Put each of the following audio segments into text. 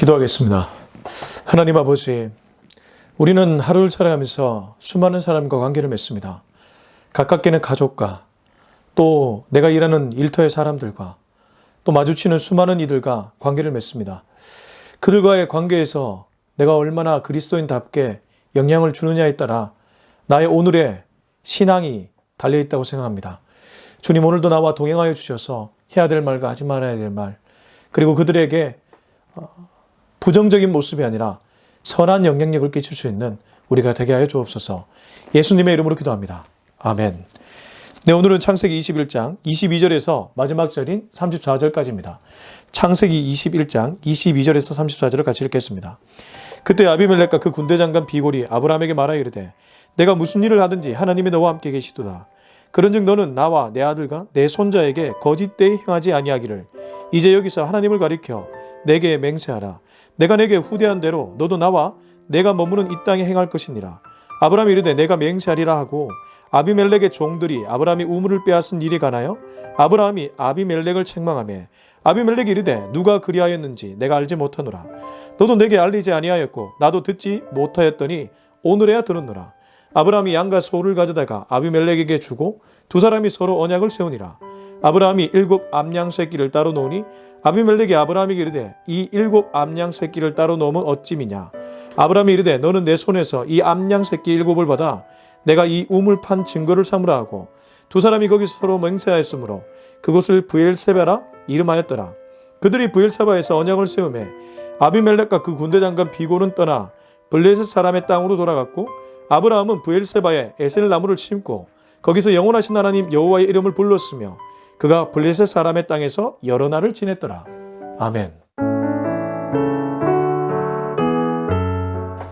기도하겠습니다. 하나님 아버지, 우리는 하루를 살아가면서 수많은 사람과 관계를 맺습니다. 가깝게는 가족과, 또 내가 일하는 일터의 사람들과, 또 마주치는 수많은 이들과 관계를 맺습니다. 그들과의 관계에서 내가 얼마나 그리스도인답게 영향을 주느냐에 따라 나의 오늘의 신앙이 달려있다고 생각합니다. 주님, 오늘도 나와 동행하여 주셔서 해야 될 말과 하지 말아야 될 말, 그리고 그들에게 부정적인 모습이 아니라 선한 영향력을 끼칠 수 있는 우리가 되게 하여 주옵소서. 예수님의 이름으로 기도합니다. 아멘. 네, 오늘은 창세기 21장 22절에서 마지막 절인 34절까지입니다. 창세기 21장 22절에서 34절을 같이 읽겠습니다. 그때 아비멜렉과 그 군대 장관 비골이 아브라함에게 말하여 이르되 내가 무슨 일을 하든지 하나님이 너와 함께 계시도다. 그런즉 너는 나와 내 아들과 내 손자에게 거짓되이 행하지 아니하기를 이제 여기서 하나님을 가리켜 내게 맹세하라. 내가 내게 후대한 대로 너도 나와 내가 머무는 이 땅에 행할 것이니라. 아브라함이 이르되 내가 맹세하리라 하고 아비멜렉의 종들이 아브라함이 우물을 빼앗은 일에 관하여 아브라함이 아비멜렉을 책망하며 아비멜렉이 이르되 누가 그리하였는지 내가 알지 못하노라. 너도 내게 알리지 아니하였고 나도 듣지 못하였더니 오늘에야 들었노라. 아브라함이 양과 소를 가져다가 아비멜렉에게 주고 두 사람이 서로 언약을 세우니라. 아브라함이 7 암양 새끼를 따로 놓으니 아비멜렉이 아브라함에게 이르되 이 7 암양 새끼를 따로 놓으면 어찌미냐. 아브라함이 이르되 너는 내 손에서 이 암양 새끼 7을 받아 내가 이 우물 판 증거를 삼으라 하고 두 사람이 거기서 서로 맹세하였으므로 그곳을 브엘세바라 이름하였더라. 그들이 브엘세바에서 언약을 세우매 아비멜렉과 그 군대 장관 비골은 떠나 블레셋 사람의 땅으로 돌아갔고 아브라함은 브엘세바에 에셀 나무를 심고 거기서 영원하신 하나님 여호와의 이름을 불렀으며 그가 블레셋 사람의 땅에서 여러 날을 지냈더라. 아멘.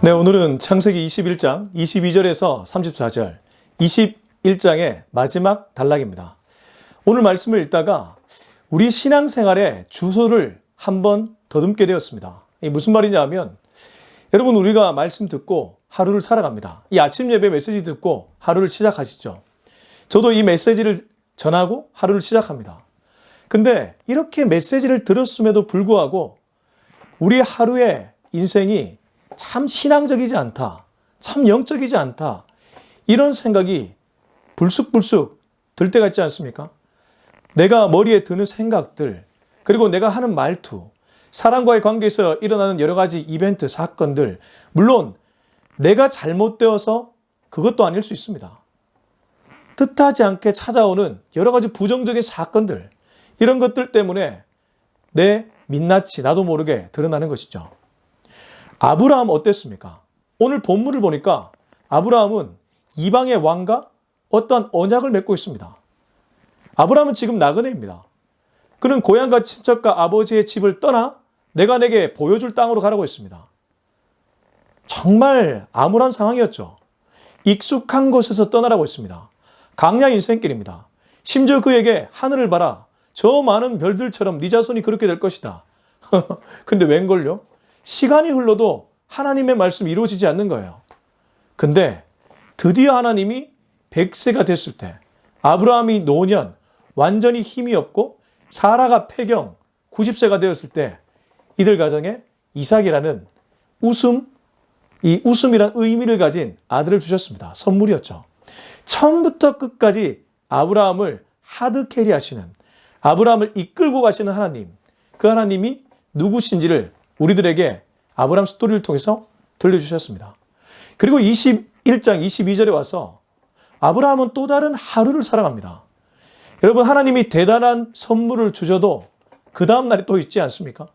네, 오늘은 창세기 21장 22절에서 34절, 21장의 마지막 단락입니다. 오늘 말씀을 읽다가 우리 신앙생활의 주소를 한번 더듬게 되었습니다. 이게 무슨 말이냐 하면 여러분, 우리가 말씀 듣고 하루를 살아갑니다. 이 아침 예배 메시지 듣고 하루를 시작하시죠. 저도 이 메시지를 전하고 하루를 시작합니다. 근데 이렇게 메시지를 들었음에도 불구하고 우리 하루의 인생이 참 신앙적이지 않다, 참 영적이지 않다, 이런 생각이 불쑥불쑥 들 때가 있지 않습니까? 내가 머리에 드는 생각들, 그리고 내가 하는 말투, 사람과의 관계에서 일어나는 여러 가지 이벤트, 사건들, 물론 내가 잘못되어서 그것도 아닐 수 있습니다. 뜻하지 않게 찾아오는 여러 가지 부정적인 사건들, 이런 것들 때문에 내 민낯이 나도 모르게 드러나는 것이죠. 아브라함 어땠습니까? 오늘 본문을 보니까 아브라함은 이방의 왕과 어떠한 언약을 맺고 있습니다. 아브라함은 지금 나그네입니다. 그는 고향과 친척과 아버지의 집을 떠나 내가 내게 보여줄 땅으로 가라고 했습니다. 정말 암울한 상황이었죠. 익숙한 곳에서 떠나라고 했습니다. 강야 인생길입니다. 심지어 그에게 하늘을 봐라. 저 많은 별들처럼 네 자손이 그렇게 될 것이다. 근데 웬걸요? 시간이 흘러도 하나님의 말씀이 이루어지지 않는 거예요. 근데 드디어 하나님이 100세가 됐을 때, 아브라함이 노년, 완전히 힘이 없고 사라가 폐경 90세가 되었을 때 이들 가정에 이삭이라는 이 웃음이란 의미를 가진 아들을 주셨습니다. 선물이었죠. 처음부터 끝까지 아브라함을 하드캐리 하시는, 아브라함을 이끌고 가시는 하나님, 그 하나님이 누구신지를 우리들에게 아브라함 스토리를 통해서 들려주셨습니다. 그리고 21장 22절에 와서 아브라함은 또 다른 하루를 살아갑니다. 여러분, 하나님이 대단한 선물을 주셔도 그 다음 날이 또 있지 않습니까?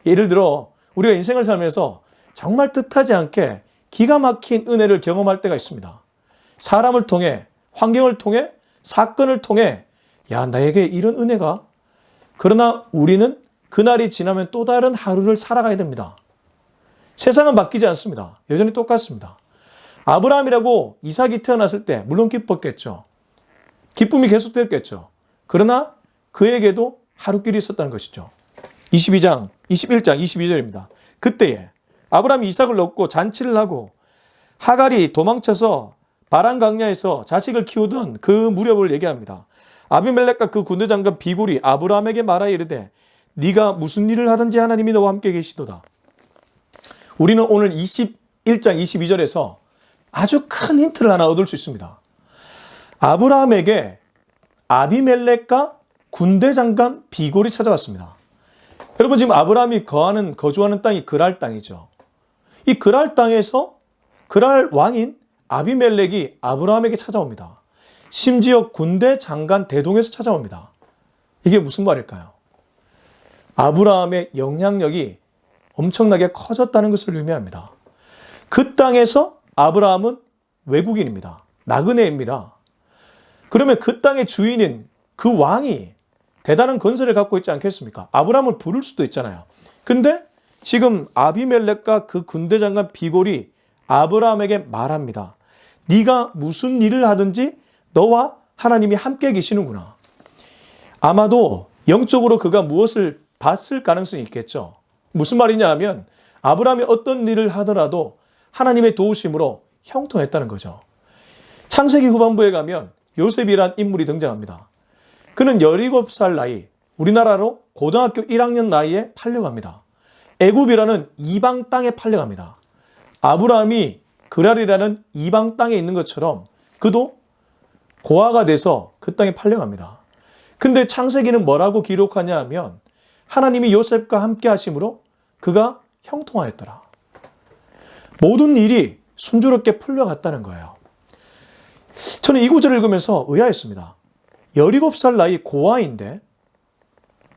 예를 들어 우리가 인생을 살면서 정말 뜻하지 않게 기가 막힌 은혜를 경험할 때가 있습니다. 사람을 통해, 환경을 통해, 사건을 통해 야, 나에게 이런 은혜가. 그러나 우리는 그날이 지나면 또 다른 하루를 살아가야 됩니다. 세상은 바뀌지 않습니다. 여전히 똑같습니다. 아브라함이라고 이삭이 태어났을 때 물론 기뻤겠죠. 기쁨이 계속되었겠죠. 그러나 그에게도 하루길이 있었다는 것이죠. 21장 22절입니다. 그때에 아브라함이 이삭을 얻고 잔치를 하고 하갈이 도망쳐서 바란 강야에서 자식을 키우던 그 무렵을 얘기합니다. 아비멜렉과 그 군대 장관 비골이 아브라함에게 말하여 이르되 네가 무슨 일을 하든지 하나님이 너와 함께 계시도다. 우리는 오늘 21장 22절에서 아주 큰 힌트를 하나 얻을 수 있습니다. 아브라함에게 아비멜렉과 군대 장관 비골이 찾아왔습니다. 여러분, 지금 아브라함이 거주하는 땅이 그랄 땅이죠. 이 그랄 땅에서 그랄 왕인 아비멜렉이 아브라함에게 찾아옵니다. 심지어 군대 장관 대동에서 찾아옵니다. 이게 무슨 말일까요? 아브라함의 영향력이 엄청나게 커졌다는 것을 의미합니다. 그 땅에서 아브라함은 외국인입니다. 나그네입니다. 그러면 그 땅의 주인인 그 왕이 대단한 건설을 갖고 있지 않겠습니까? 아브라함을 부를 수도 있잖아요. 근데 지금 아비멜렉과 그 군대 장관 비골이 아브라함에게 말합니다. 네가 무슨 일을 하든지 너와 하나님이 함께 계시는구나. 아마도 영적으로 그가 무엇을 봤을 가능성이 있겠죠. 무슨 말이냐 하면 아브라함이 어떤 일을 하더라도 하나님의 도우심으로 형통했다는 거죠. 창세기 후반부에 가면 요셉이란 인물이 등장합니다. 그는 17살 나이, 우리나라로 고등학교 1학년 나이에 팔려갑니다. 애굽이라는 이방 땅에 팔려갑니다. 아브라함이 그랄이라는 이방 땅에 있는 것처럼 그도 고아가 돼서 그 땅에 팔려갑니다. 근데 창세기는 뭐라고 기록하냐 하면 하나님이 요셉과 함께 하심으로 그가 형통하였더라. 모든 일이 순조롭게 풀려갔다는 거예요. 저는 이 구절을 읽으면서 의아했습니다. 17살 나이 고아인데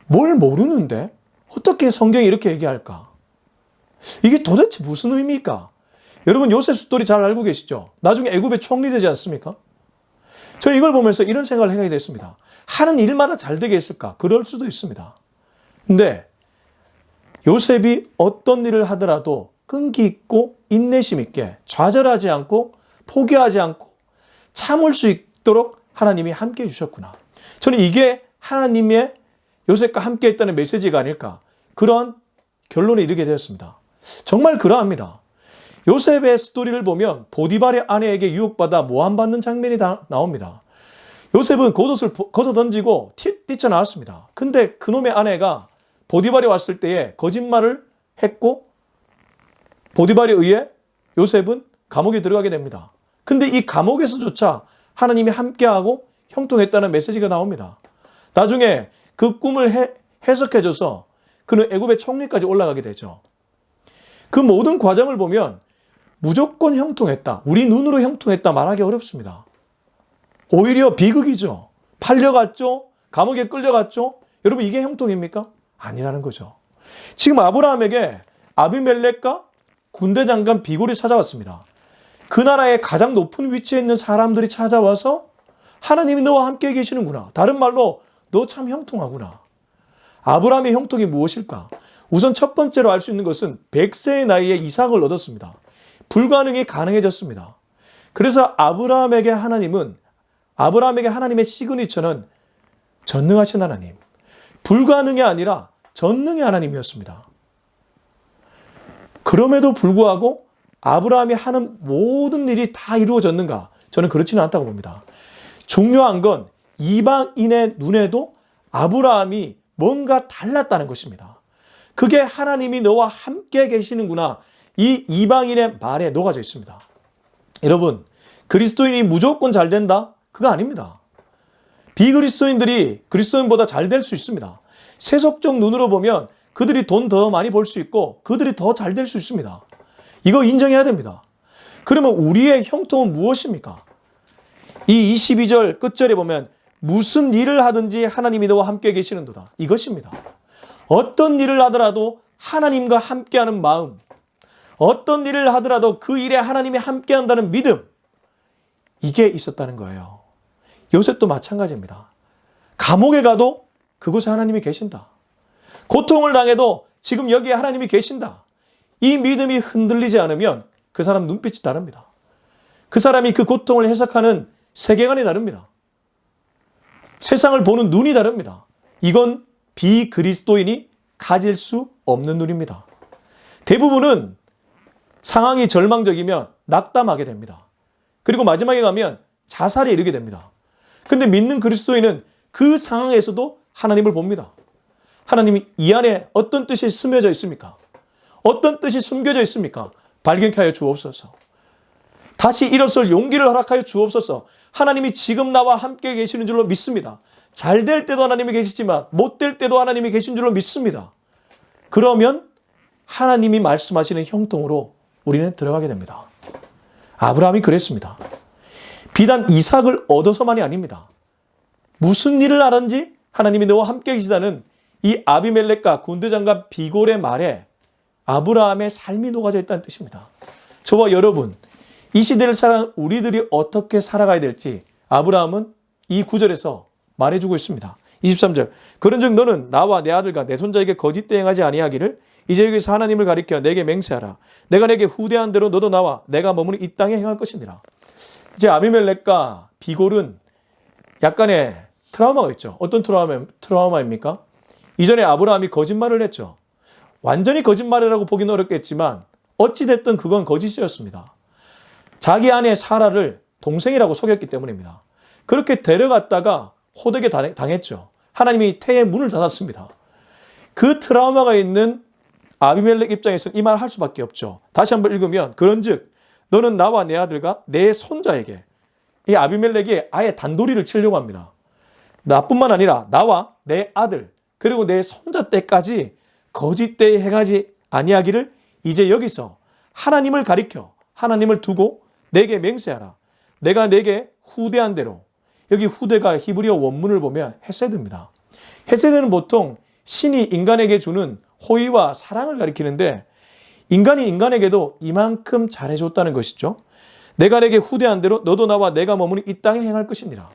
뭘 모르는데 어떻게 성경이 이렇게 얘기할까? 이게 도대체 무슨 의미일까? 여러분, 요셉 스토리 잘 알고 계시죠? 나중에 애굽의 총리 되지 않습니까? 저는 이걸 보면서 이런 생각을 하게 됐습니다. 하는 일마다 잘 되게 했을까? 그럴 수도 있습니다. 근데 요셉이 어떤 일을 하더라도 끈기 있고 인내심 있게 좌절하지 않고 포기하지 않고 참을 수 있도록 하나님이 함께 해주셨구나. 저는 이게 하나님의 요셉과 함께 했다는 메시지가 아닐까, 그런 결론에 이르게 되었습니다. 정말 그러합니다. 요셉의 스토리를 보면 보디발의 아내에게 유혹받아 모함받는 장면이 나옵니다. 요셉은 겉옷을 걷어 던지고 뛰쳐나왔습니다. 근데 그놈의 아내가 보디발이 왔을 때에 거짓말을 했고 보디발에 의해 요셉은 감옥에 들어가게 됩니다. 근데 이 감옥에서조차 하나님이 함께하고 형통했다는 메시지가 나옵니다. 나중에 그 꿈을 해석해줘서 그는 애굽의 총리까지 올라가게 되죠. 그 모든 과정을 보면 무조건 형통했다, 우리 눈으로 형통했다 말하기 어렵습니다. 오히려 비극이죠. 팔려갔죠. 감옥에 끌려갔죠. 여러분, 이게 형통입니까? 아니라는 거죠. 지금 아브라함에게 아비멜렉과 군대 장관 비골이 찾아왔습니다. 그 나라의 가장 높은 위치에 있는 사람들이 찾아와서 하나님이 너와 함께 계시는구나. 다른 말로 너 참 형통하구나. 아브라함의 형통이 무엇일까? 우선 첫 번째로 알 수 있는 것은 100세의 나이에 이삭을 얻었습니다. 불가능이 가능해졌습니다. 그래서 아브라함에게 하나님의 시그니처는 전능하신 하나님, 불가능이 아니라 전능의 하나님이었습니다. 그럼에도 불구하고 아브라함이 하는 모든 일이 다 이루어졌는가? 저는 그렇지는 않다고 봅니다. 중요한 건 이방인의 눈에도 아브라함이 뭔가 달랐다는 것입니다. 그게 하나님이 너와 함께 계시는구나, 이 이방인의 말에 녹아져 있습니다. 여러분, 그리스도인이 무조건 잘 된다? 그거 아닙니다. 비그리스도인들이 그리스도인보다 잘 될 수 있습니다. 세속적 눈으로 보면 그들이 돈 더 많이 벌 수 있고 그들이 더 잘 될 수 있습니다. 이거 인정해야 됩니다. 그러면 우리의 형통은 무엇입니까? 이 22절 끝절에 보면 무슨 일을 하든지 하나님이 너와 함께 계시는도다, 이것입니다. 어떤 일을 하더라도 하나님과 함께하는 마음, 어떤 일을 하더라도 그 일에 하나님이 함께한다는 믿음, 이게 있었다는 거예요. 요셉도 마찬가지입니다. 감옥에 가도 그곳에 하나님이 계신다. 고통을 당해도 지금 여기에 하나님이 계신다. 이 믿음이 흔들리지 않으면 그 사람 눈빛이 다릅니다. 그 사람이 그 고통을 해석하는 세계관이 다릅니다. 세상을 보는 눈이 다릅니다. 이건 비그리스도인이 가질 수 없는 눈입니다. 대부분은 상황이 절망적이면 낙담하게 됩니다. 그리고 마지막에 가면 자살에 이르게 됩니다. 근데 믿는 그리스도인은 그 상황에서도 하나님을 봅니다. 하나님이 이 안에 어떤 뜻이 스며져 있습니까? 어떤 뜻이 숨겨져 있습니까? 발견케 하여 주옵소서. 다시 일어설 용기를 허락하여 주옵소서. 하나님이 지금 나와 함께 계시는 줄로 믿습니다. 잘 될 때도 하나님이 계시지만 못 될 때도 하나님이 계신 줄로 믿습니다. 그러면 하나님이 말씀하시는 형통으로 우리는 들어가게 됩니다. 아브라함이 그랬습니다. 비단 이삭을 얻어서만이 아닙니다. 무슨 일을 하든지 하나님이 너와 함께 계시다는 이 아비멜렉과 군대장관 비골의 말에 아브라함의 삶이 녹아져 있다는 뜻입니다. 저와 여러분, 이 시대를 살아가는 우리들이 어떻게 살아가야 될지 아브라함은 이 구절에서 말해주고 있습니다. 23절, 그런즉 너는 나와 내 아들과 내 손자에게 거짓 대행하지 아니하기를 이제 여기서 하나님을 가리켜 내게 맹세하라. 내가 내게 후대한 대로 너도 나와 내가 머무는 이 땅에 행할 것이니라. 이제 아비멜렉과 비골은 약간의 트라우마가 있죠. 어떤 트라우마입니까? 이전에 아브라함이 거짓말을 했죠. 완전히 거짓말이라고 보기는 어렵겠지만 어찌됐든 그건 거짓이었습니다. 자기 아내 사라를 동생이라고 속였기 때문입니다. 그렇게 데려갔다가 호되게 당했죠. 하나님이 태의 문을 닫았습니다. 그 트라우마가 있는 아비멜렉 입장에서는 이 말을 할 수밖에 없죠. 다시 한번 읽으면 그런즉 너는 나와 내 아들과 내 손자에게, 이 아비멜렉이 아예 단도리를 치려고 합니다. 나뿐만 아니라 나와 내 아들 그리고 내 손자 때까지 거짓 대행하지 아니하기를 이제 여기서 하나님을 가리켜 하나님을 두고 내게 맹세하라. 내가 내게 후대한 대로. 여기 후대가 히브리어 원문을 보면 헤세드입니다. 헤세드는 보통 신이 인간에게 주는 호의와 사랑을 가리키는데 인간이 인간에게도 이만큼 잘해줬다는 것이죠. 내가 내게 후대한 대로 너도 나와 내가 머무는 이 땅에 행할 것이니라.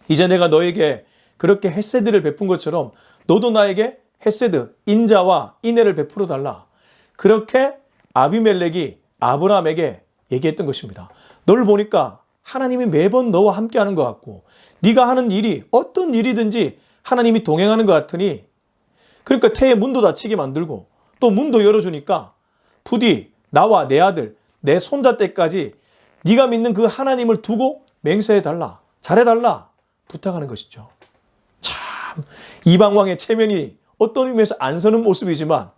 이제 내가 너에게 그렇게 헤세드를 베푼 것처럼 너도 나에게 헤세드, 인자와 인애를 베풀어 달라. 그렇게 아비멜렉이 아브라함에게 얘기했던 것입니다. 너를 보니까 하나님이 매번 너와 함께하는 것 같고 네가 하는 일이 어떤 일이든지 하나님이 동행하는 것 같으니 그러니까 태의 문도 닫히게 만들고 또 문도 열어주니까 부디 나와 내 아들, 내 손자 때까지 네가 믿는 그 하나님을 두고 맹세해달라, 잘해달라 부탁하는 것이죠. 참 이방왕의 체면이 어떤 의미에서 안 서는 모습이지만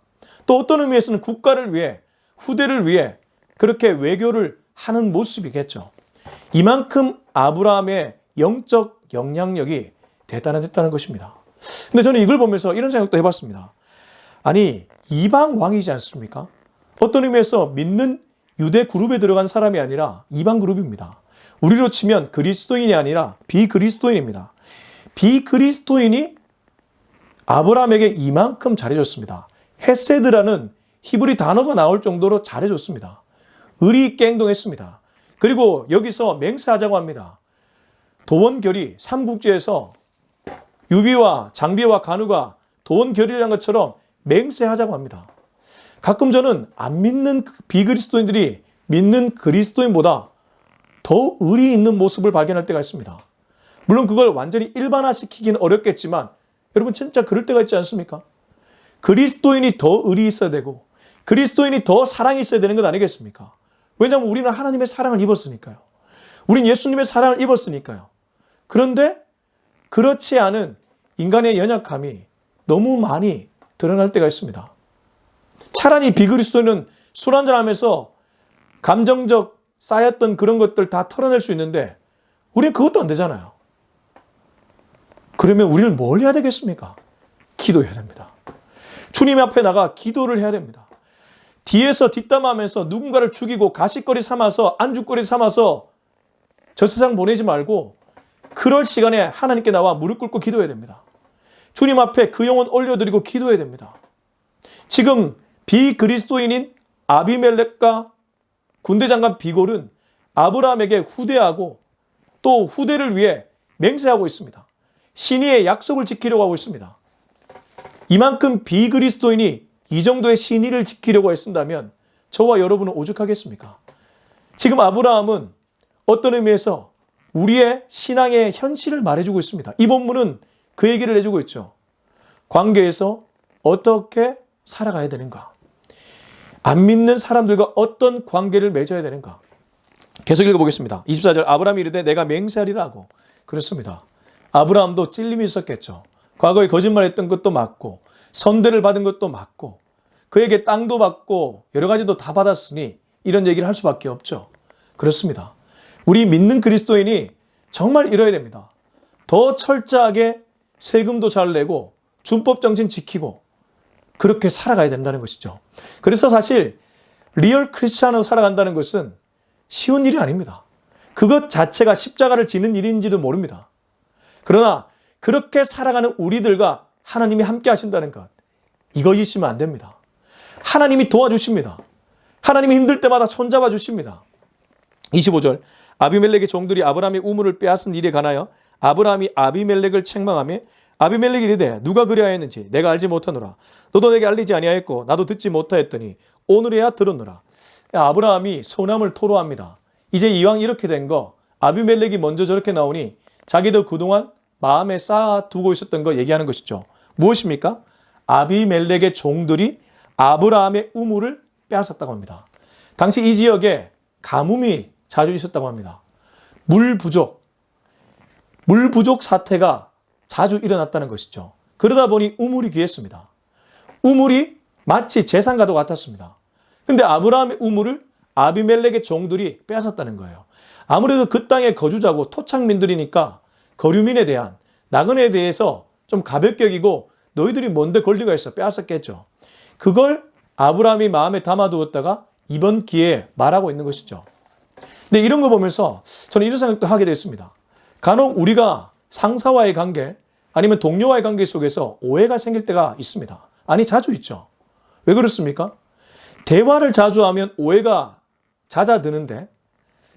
또 어떤 의미에서는 국가를 위해 후대를 위해 그렇게 외교를 하는 모습이겠죠. 이만큼 아브라함의 영적 영향력이 대단했다는 것입니다. 근데 저는 이걸 보면서 이런 생각도 해봤습니다. 아니 이방 왕이지 않습니까? 어떤 의미에서 믿는 유대 그룹에 들어간 사람이 아니라 이방 그룹입니다. 우리로 치면 그리스도인이 아니라 비그리스도인입니다. 비그리스도인이 아브라함에게 이만큼 잘해줬습니다. 헤세드라는 히브리 단어가 나올 정도로 잘해줬습니다. 의리 있게 행동했습니다. 그리고 여기서 맹세하자고 합니다. 도원결의, 삼국지에서 유비와 장비와 간우가 도원결의를 한 것처럼 맹세하자고 합니다. 가끔 저는 안 믿는 비그리스도인들이 믿는 그리스도인보다 더 의리 있는 모습을 발견할 때가 있습니다. 물론 그걸 완전히 일반화시키기는 어렵겠지만 여러분 진짜 그럴 때가 있지 않습니까? 그리스도인이 더 의리 있어야 되고 그리스도인이 더 사랑이 있어야 되는 것 아니겠습니까? 왜냐하면 우리는 하나님의 사랑을 입었으니까요. 우린 예수님의 사랑을 입었으니까요. 그런데 그렇지 않은 인간의 연약함이 너무 많이 드러날 때가 있습니다. 차라리 비그리스도인은 술 한잔하면서 감정적 쌓였던 그런 것들 다 털어낼 수 있는데 우리는 그것도 안 되잖아요. 그러면 우리는 뭘 해야 되겠습니까? 기도해야 됩니다. 주님 앞에 나가 기도를 해야 됩니다. 뒤에서 뒷담화하면서 누군가를 죽이고 가십거리 삼아서 안주거리 삼아서 저 세상 보내지 말고 그럴 시간에 하나님께 나와 무릎 꿇고 기도해야 됩니다. 주님 앞에 그 영혼 올려드리고 기도해야 됩니다. 지금 비그리스도인인 아비멜렉과 군대장관 비골은 아브라함에게 후대하고 또 후대를 위해 맹세하고 있습니다. 신의의 약속을 지키려고 하고 있습니다. 이만큼 비그리스도인이 이 정도의 신의를 지키려고 했습니다면 저와 여러분은 오죽하겠습니까? 지금 아브라함은 어떤 의미에서 우리의 신앙의 현실을 말해주고 있습니다. 이 본문은 그 얘기를 해주고 있죠. 관계에서 어떻게 살아가야 되는가? 안 믿는 사람들과 어떤 관계를 맺어야 되는가? 계속 읽어보겠습니다. 24절 아브라함이 이르되 내가 맹세하리라 하고 그렇습니다. 아브라함도 찔림이 있었겠죠. 과거에 거짓말했던 것도 맞고 선대를 받은 것도 맞고 그에게 땅도 받고 여러 가지도 다 받았으니 이런 얘기를 할 수밖에 없죠. 그렇습니다. 우리 믿는 그리스도인이 정말 이뤄야 됩니다. 더 철저하게 세금도 잘 내고 준법 정신 지키고 그렇게 살아가야 된다는 것이죠. 그래서 사실 리얼 크리스찬으로 살아간다는 것은 쉬운 일이 아닙니다. 그것 자체가 십자가를 지는 일인지도 모릅니다. 그러나 그렇게 살아가는 우리들과 하나님이 함께 하신다는 것, 이거 잊으시면 안 됩니다. 하나님이 도와주십니다. 하나님이 힘들 때마다 손잡아 주십니다. 25절, 아비멜렉의 종들이 아브라함의 우물을 빼앗은 일에 관하여 아브라함이 아비멜렉을 책망하며 아비멜렉이 이르되 누가 그리하였는지 내가 알지 못하노라. 너도 내게 알리지 아니하였고 나도 듣지 못하였더니 오늘에야 들었노라. 아브라함이 서운함을 토로합니다. 이제 이왕 이렇게 된 거 아비멜렉이 먼저 저렇게 나오니 자기도 그동안 마음에 쌓아두고 있었던 거 얘기하는 것이죠. 무엇입니까? 아비멜렉의 종들이 아브라함의 우물을 빼앗았다고 합니다. 당시 이 지역에 가뭄이 자주 있었다고 합니다. 물 부족 사태가 자주 일어났다는 것이죠. 그러다 보니 우물이 귀했습니다. 우물이 마치 재산과도 같았습니다. 근데 아브라함의 우물을 아비멜렉의 종들이 빼앗았다는 거예요. 아무래도 그 땅의 거주자고 토착민들이니까 거류민에 대한 나그네에 대해서 좀 가볍게 여기고 너희들이 뭔데 권리가 있어 빼앗았겠죠. 그걸 아브라함이 마음에 담아두었다가 이번 기회에 말하고 있는 것이죠. 근데 이런 거 보면서 저는 이런 생각도 하게 됐습니다. 간혹 우리가 상사와의 관계 아니면 동료와의 관계 속에서 오해가 생길 때가 있습니다. 아니 자주 있죠. 왜 그렇습니까? 대화를 자주 하면 오해가 잦아드는데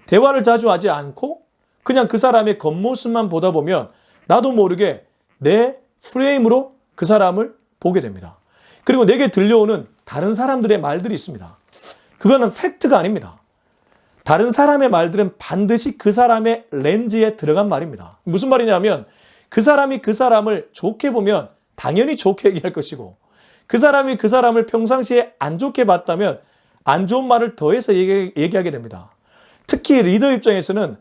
대화를 자주 하지 않고 그냥 그 사람의 겉모습만 보다 보면 나도 모르게 내 프레임으로 그 사람을 보게 됩니다. 그리고 내게 들려오는 다른 사람들의 말들이 있습니다. 그거는 팩트가 아닙니다. 다른 사람의 말들은 반드시 그 사람의 렌즈에 들어간 말입니다. 무슨 말이냐면 그 사람이 그 사람을 좋게 보면 당연히 좋게 얘기할 것이고 그 사람이 그 사람을 평상시에 안 좋게 봤다면 안 좋은 말을 더해서 얘기하게 됩니다. 특히 리더 입장에서는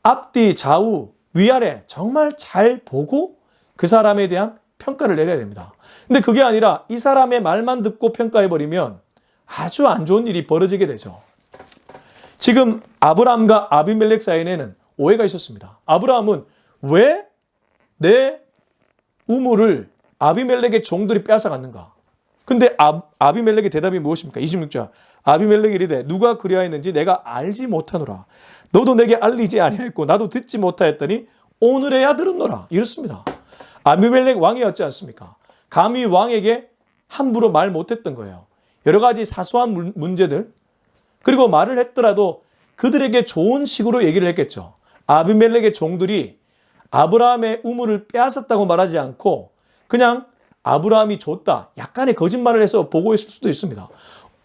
앞뒤 좌우 위아래 정말 잘 보고 그 사람에 대한 평가를 내려야 됩니다. 근데 그게 아니라 이 사람의 말만 듣고 평가해버리면 아주 안 좋은 일이 벌어지게 되죠. 지금 아브라함과 아비멜렉 사이에는 오해가 있었습니다. 아브라함은 왜 내 우물을 아비멜렉의 종들이 빼앗아갔는가? 근데 아비멜렉의 대답이 무엇입니까? 26절. 아비멜렉이 이르되 누가 그리하였는지 내가 알지 못하노라. 너도 내게 알리지 아니하였고 나도 듣지 못하였더니 오늘에야 들었노라. 이렇습니다. 아비멜렉 왕이었지 않습니까? 감히 왕에게 함부로 말 못했던 거예요. 여러 가지 사소한 문제들 그리고 말을 했더라도 그들에게 좋은 식으로 얘기를 했겠죠. 아비멜렉의 종들이 아브라함의 우물을 빼앗았다고 말하지 않고 그냥 아브라함이 줬다. 약간의 거짓말을 해서 보고했을 수도 있습니다.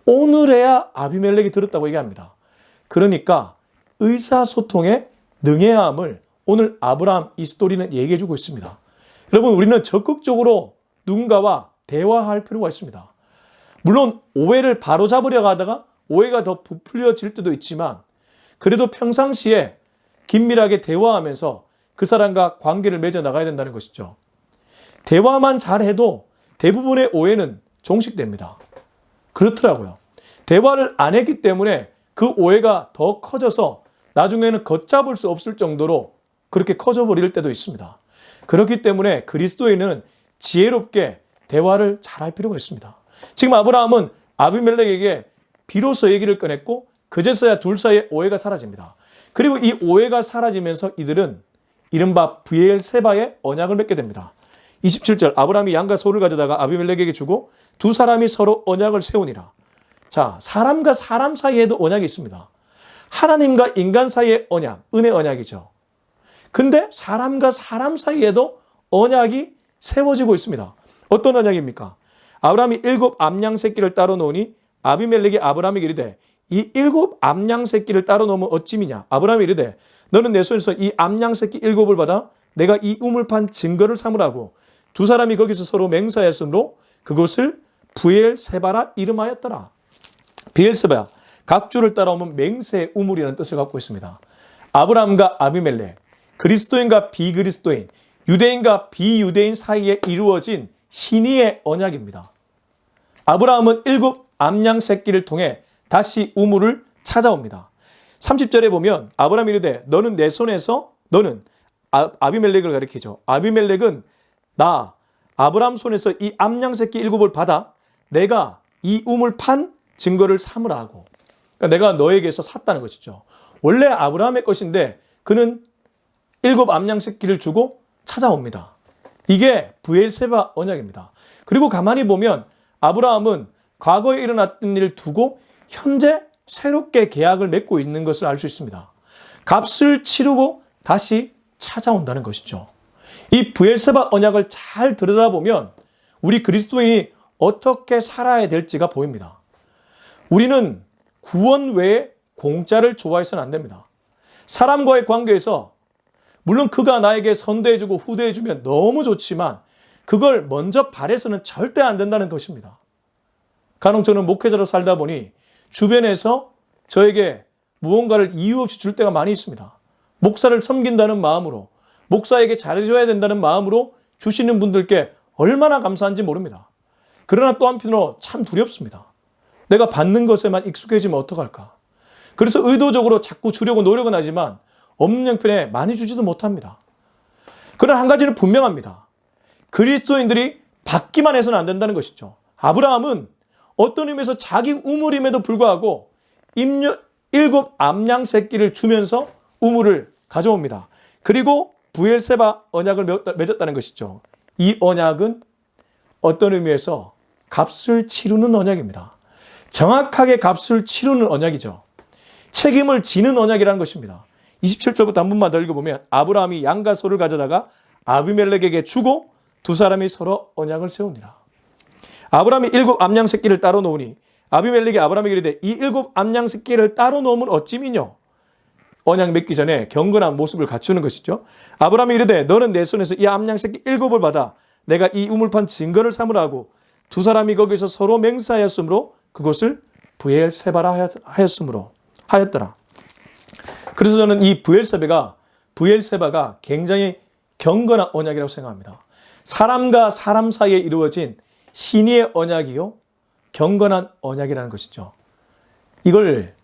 오늘에야 아비멜렉이 들었다고 얘기합니다. 그러니까 의사소통에 능해야 함을 오늘 아브라함 이 스토리는 얘기해주고 있습니다. 여러분 우리는 적극적으로 누군가와 대화할 필요가 있습니다. 물론 오해를 바로잡으려고 하다가 오해가 더 부풀려질 때도 있지만 그래도 평상시에 긴밀하게 대화하면서 그 사람과 관계를 맺어 나가야 된다는 것이죠. 대화만 잘해도 대부분의 오해는 종식됩니다. 그렇더라고요. 대화를 안 했기 때문에 그 오해가 더 커져서 나중에는 걷잡을 수 없을 정도로 그렇게 커져버릴 때도 있습니다. 그렇기 때문에 그리스도인은 지혜롭게 대화를 잘할 필요가 있습니다. 지금 아브라함은 아비멜렉에게 비로소 얘기를 꺼냈고 그제서야 둘 사이의 오해가 사라집니다. 그리고 이 오해가 사라지면서 이들은 이른바 브엘세바의 언약을 맺게 됩니다. 27절 아브라함이 양과 소를 가져다가 아비멜렉에게 주고 두 사람이 서로 언약을 세우니라. 자, 사람과 사람 사이에도 언약이 있습니다. 하나님과 인간 사이의 언약, 은혜 언약이죠. 근데 사람과 사람 사이에도 언약이 세워지고 있습니다. 어떤 언약입니까? 아브라함이 7 암양 새끼를 따로 놓으니 아비멜렉이 아브라함에게 이르되 이 7 암양 새끼를 따로 놓으면 어찌미냐? 아브라함이 이르되 너는 내 손에서 이 암양 새끼 7을 받아 내가 이 우물판 증거를 삼으라고 두 사람이 거기서 서로 맹세하였으므로 그것을 브엘세바라 이름하였더라. 브엘세바 각주를 따라오면 맹세의 우물이라는 뜻을 갖고 있습니다. 아브라함과 아비멜렉, 그리스도인과 비그리스도인, 유대인과 비유대인 사이에 이루어진 신의의 언약입니다. 아브라함은 7 암양 새끼를 통해 다시 우물을 찾아옵니다. 30절에 보면 아브라함이 이르되 너는 내 손에서 너는 아비멜렉을 가리키죠. 아비멜렉은 나 아브라함 손에서 이 암양 새끼 7을 받아 내가 이 우물 판 증거를 삼으라 하고, 그러니까 내가 너에게서 샀다는 것이죠. 원래 아브라함의 것인데 그는 7 암양 새끼를 주고 찾아옵니다. 이게 브엘세바 언약입니다. 그리고 가만히 보면 아브라함은 과거에 일어났던 일을 두고 현재 새롭게 계약을 맺고 있는 것을 알 수 있습니다. 값을 치르고 다시 찾아온다는 것이죠. 이 브엘세바 언약을 잘 들여다보면 우리 그리스도인이 어떻게 살아야 될지가 보입니다. 우리는 구원 외에 공짜를 좋아해서는 안 됩니다. 사람과의 관계에서 물론 그가 나에게 선대해주고 후대해주면 너무 좋지만 그걸 먼저 바래서는 절대 안 된다는 것입니다. 간혹 저는 목회자로 살다 보니 주변에서 저에게 무언가를 이유 없이 줄 때가 많이 있습니다. 목사를 섬긴다는 마음으로, 목사에게 잘해줘야 된다는 마음으로 주시는 분들께 얼마나 감사한지 모릅니다. 그러나 또 한편으로 참 두렵습니다. 내가 받는 것에만 익숙해지면 어떡할까? 그래서 의도적으로 자꾸 주려고 노력은 하지만 없는 형편에 많이 주지도 못합니다. 그러나 한 가지는 분명합니다. 그리스도인들이 받기만 해서는 안 된다는 것이죠. 아브라함은 어떤 의미에서 자기 우물임에도 불구하고 7 암양 새끼를 주면서 우물을 가져옵니다. 그리고 브엘세바 언약을 맺었다는 것이죠. 이 언약은 어떤 의미에서 값을 치르는 언약입니다. 정확하게 값을 치르는 언약이죠. 책임을 지는 언약이라는 것입니다. 27절부터 한 번만 더 읽어보면 아브라함이 양과 소를 가져다가 아비멜렉에게 주고 두 사람이 서로 언약을 세웁니다. 아브라함이 7 암양 새끼를 따로 놓으니 아비멜렉이 아브라함에게 이르되 이 7 암양 새끼를 따로 놓으면 어찌미뇨? 언약 맺기 전에 경건한 모습을 갖추는 것이죠. 아브라함이 이르되 너는 내 손에서 이 암양 새끼 7을 받아 내가 이 우물판 증거를 삼으라 하고 두 사람이 거기서 서로 맹세하였으므로 그것을 브엘세바라 하였더라. 그래서 저는 이 브엘세바가 굉장히 경건한 언약이라고 생각합니다. 사람과 사람 사이에 이루어진 신의의 언약이요 경건한 언약이라는 것이죠. 이걸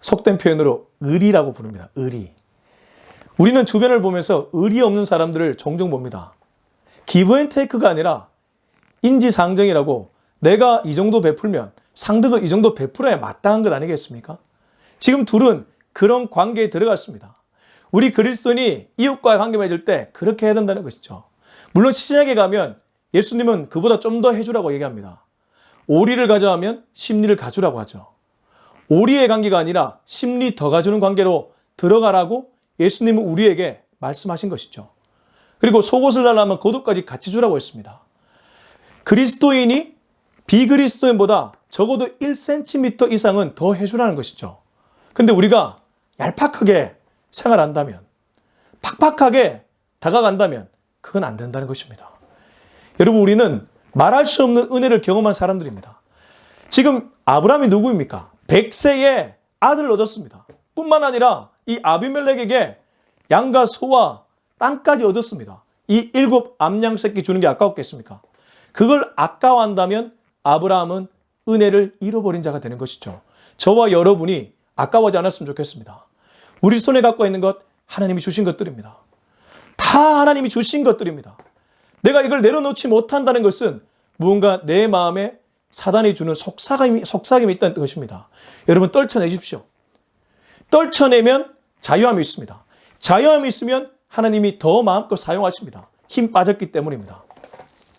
속된 표현으로 의리라고 부릅니다. 의리. 우리는 주변을 보면서 의리 없는 사람들을 종종 봅니다. 기브 앤 테이크가 아니라 인지상정이라고 내가 이 정도 베풀면 상대도 이 정도 베풀어야 마땅한 것 아니겠습니까? 지금 둘은 그런 관계에 들어갔습니다. 우리 그리스도인이 이웃과의 관계 맺을 때 그렇게 해야 된다는 것이죠. 물론 시장에 가면 예수님은 그보다 좀 더 해주라고 얘기합니다. 오리를 가져가면 십리를 가주라고 하죠. 오리의 관계가 아니라 십리 더 가주는 관계로 들어가라고 예수님은 우리에게 말씀하신 것이죠. 그리고 속옷을 달라면 겉옷까지 같이 주라고 했습니다. 그리스도인이 비그리스도인보다 적어도 1cm 이상은 더 해주라는 것이죠. 근데 우리가 얄팍하게 생활한다면, 팍팍하게 다가간다면 그건 안 된다는 것입니다. 여러분, 우리는 말할 수 없는 은혜를 경험한 사람들입니다. 지금 아브라함이 누구입니까? 100세에 아들을 얻었습니다. 뿐만 아니라 이 아비멜렉에게 양과 소와 땅까지 얻었습니다. 이 7 암양 새끼 주는 게 아까웠겠습니까? 그걸 아까워한다면 아브라함은 은혜를 잃어버린 자가 되는 것이죠. 저와 여러분이 아까워하지 않았으면 좋겠습니다. 우리 손에 갖고 있는 것 하나님이 주신 것들입니다. 다 하나님이 주신 것들입니다. 내가 이걸 내려놓지 못한다는 것은 무언가 내 마음에 사단이 주는 속삭임이 있다는 것입니다. 여러분, 떨쳐내십시오. 떨쳐내면 자유함이 있습니다. 자유함이 있으면 하나님이 더 마음껏 사용하십니다. 힘 빠졌기 때문입니다.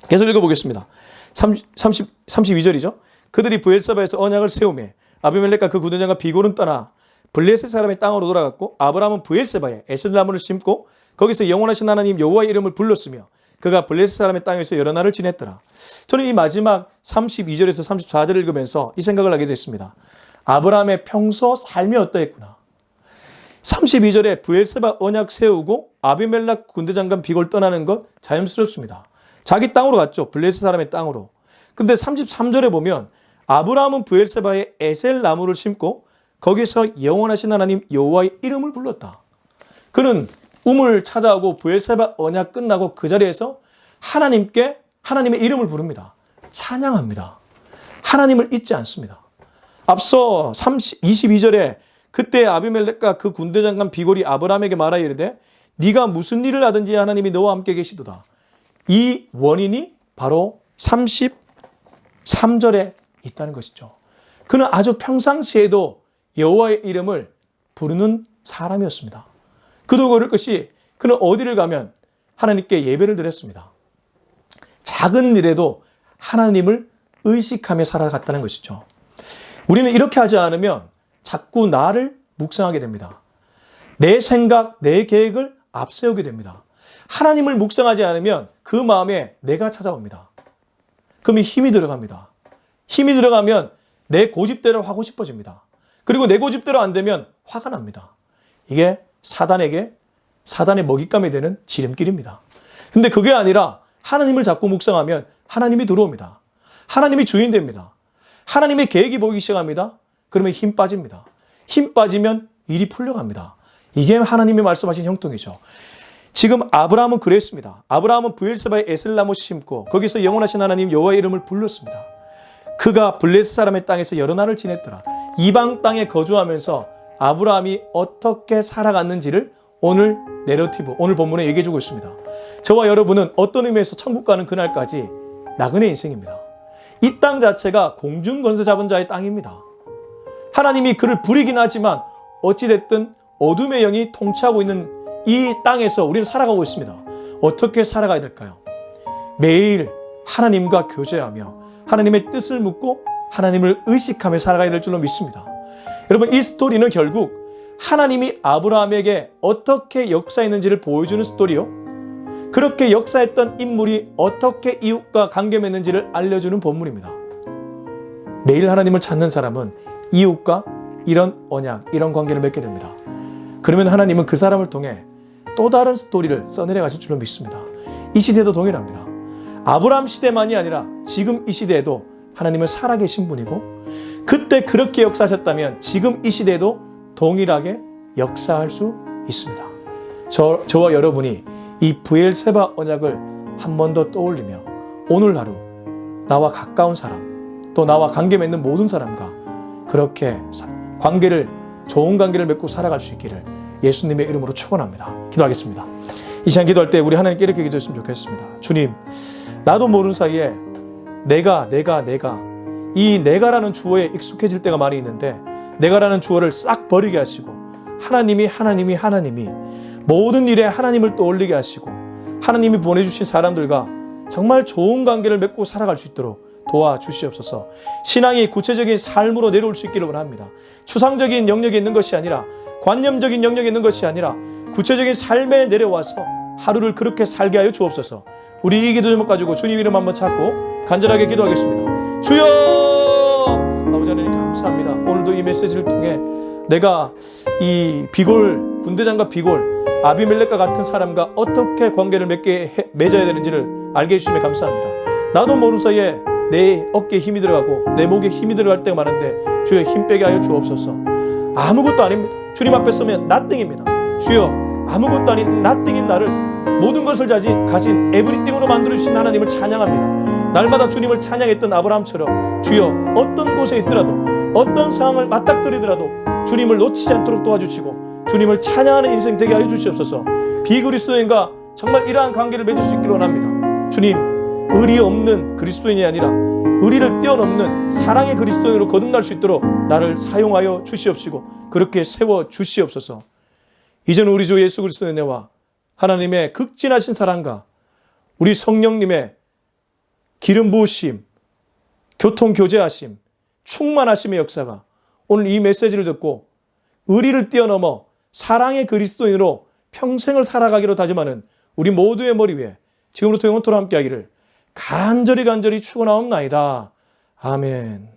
계속 읽어보겠습니다. 32절이죠. 그들이 브엘세바에서 언약을 세우매 아비멜렉과 그 군대장과 비골은 떠나 블레셋 사람의 땅으로 돌아갔고 아브라함은 브엘세바에 에셀나무를 심고 거기서 영원하신 하나님 여호와의 이름을 불렀으며 그가 블레셋 사람의 땅에서 여러 날을 지냈더라. 저는 이 마지막 32절에서 34절을 읽으면서 이 생각을 하게 됐습니다. 아브라함의 평소 삶이 어떠했구나. 32절에 브엘세바 언약 세우고 아비멜렉 군대장관 비골 떠나는 것 자연스럽습니다. 자기 땅으로 갔죠. 블레셋 사람의 땅으로. 근데 33절에 보면 아브라함은 브엘세바에 에셀 나무를 심고 거기서 영원하신 하나님 여호와의 이름을 불렀다. 그는 우물 찾아오고 브엘세바 언약 끝나고 그 자리에서 하나님의 이름을 부릅니다. 찬양합니다. 하나님을 잊지 않습니다. 앞서 22절에 그때 아비멜렉과 그 군대 장관 비골이 아브라함에게 말하여 이르되 네가 무슨 일을 하든지 하나님이 너와 함께 계시도다. 이 원인이 바로 33절에 있다는 것이죠. 그는 아주 평상시에도 여호와의 이름을 부르는 사람이었습니다. 그도 그럴 것이 그는 어디를 가면 하나님께 예배를 드렸습니다. 작은 일에도 하나님을 의식하며 살아갔다는 것이죠. 우리는 이렇게 하지 않으면 자꾸 나를 묵상하게 됩니다. 내 생각, 내 계획을 앞세우게 됩니다. 하나님을 묵상하지 않으면 그 마음에 내가 찾아옵니다. 그러면 힘이 들어갑니다. 힘이 들어가면 내 고집대로 하고 싶어집니다. 그리고 내 고집대로 안 되면 화가 납니다. 이게 사단의 먹잇감이 되는 지름길입니다. 근데 그게 아니라 하나님을 자꾸 묵상하면 하나님이 들어옵니다. 하나님이 주인 됩니다. 하나님의 계획이 보이기 시작합니다. 그러면 힘 빠집니다. 힘 빠지면 일이 풀려갑니다. 이게 하나님이 말씀하신 형통이죠. 지금 아브라함은 그랬습니다. 아브라함은 브엘세바에 에슬나무 심고 거기서 영원하신 하나님 여호와의 이름을 불렀습니다. 그가 블레스 사람의 땅에서 여러 날을 지냈더라. 이방 땅에 거주하면서 아브라함이 어떻게 살아갔는지를 오늘 내러티브, 오늘 본문에 얘기해주고 있습니다. 저와 여러분은 어떤 의미에서 천국 가는 그날까지 나그네 인생입니다. 이 땅 자체가 공중권세 잡은 자의 땅입니다. 하나님이 그를 부리긴 하지만 어찌됐든 어둠의 영이 통치하고 있는 이 땅에서 우리는 살아가고 있습니다. 어떻게 살아가야 될까요? 매일 하나님과 교제하며 하나님의 뜻을 묻고 하나님을 의식하며 살아가야 될 줄로 믿습니다. 여러분, 이 스토리는 결국 하나님이 아브라함에게 어떻게 역사했는지를 보여주는 스토리요. 그렇게 역사했던 인물이 어떻게 이웃과 관계 맺는지를 알려주는 본문입니다. 매일 하나님을 찾는 사람은 이웃과 이런 언약, 이런 관계를 맺게 됩니다. 그러면 하나님은 그 사람을 통해 또 다른 스토리를 써내려 가실 줄로 믿습니다. 이 시대도 동일합니다. 아브라함 시대만이 아니라 지금 이 시대에도 하나님은 살아계신 분이고 그때 그렇게 역사하셨다면 지금 이 시대에도 동일하게 역사할 수 있습니다. 저와 여러분이 이 브엘세바 언약을 한 번 더 떠올리며 오늘 하루 나와 가까운 사람 또 나와 관계 맺는 모든 사람과 그렇게 좋은 관계를 맺고 살아갈 수 있기를 예수님의 이름으로 축원합니다. 기도하겠습니다. 이 시간 기도할 때 우리 하나님께 이렇게 기도했으면 좋겠습니다. 주님, 나도 모르는 사이에 내가 이 내가라는 주어에 익숙해질 때가 많이 있는데 내가라는 주어를 싹 버리게 하시고 하나님이 모든 일에 하나님을 떠올리게 하시고 하나님이 보내주신 사람들과 정말 좋은 관계를 맺고 살아갈 수 있도록 도와주시옵소서. 신앙이 구체적인 삶으로 내려올 수 있기를 원합니다. 추상적인 영역에 있는 것이 아니라 관념적인 영역에 있는 것이 아니라 구체적인 삶에 내려와서 하루를 그렇게 살게 하여 주옵소서. 우리 이 기도 제목 가지고 주님 이름 한번 찾고 간절하게 기도하겠습니다. 주여! 아버지 하나님 감사합니다. 오늘도 이 메시지를 통해 내가 이 군대장과 비골 아비멜렉과 같은 사람과 어떻게 관계를 맺어야 되는지를 알게 해주심에 감사합니다. 나도 모르는 사이에 내 어깨에 힘이 들어가고 내 목에 힘이 들어갈 때가 많은데 주여 힘 빼게 하여 주옵소서. 아무것도 아닙니다. 주님 앞에 서면 nothing입니다. 주여 아무것도 아닌 nothing인 나를 모든 것을 가진 에브리띵으로 만들어주신 하나님을 찬양합니다. 날마다 주님을 찬양했던 아브라함처럼 주여 어떤 곳에 있더라도 어떤 상황을 맞닥뜨리더라도 주님을 놓치지 않도록 도와주시고 주님을 찬양하는 인생 되게 하여 주시옵소서. 비그리스도인과 정말 이러한 관계를 맺을 수 있기를 원합니다. 주님, 의리 없는 그리스도인이 아니라 의리를 뛰어넘는 사랑의 그리스도인으로 거듭날 수 있도록 나를 사용하여 주시옵시고 그렇게 세워 주시옵소서. 이제는 우리 주 예수 그리스도의 은혜와 하나님의 극진하신 사랑과 우리 성령님의 기름 부으심, 교통 교제하심, 충만하심의 역사가 오늘 이 메시지를 듣고 의리를 뛰어넘어 사랑의 그리스도인으로 평생을 살아가기로 다짐하는 우리 모두의 머리 위에 지금부터 영원토록 함께하기를 간절히 축원하옵나이다. 아멘.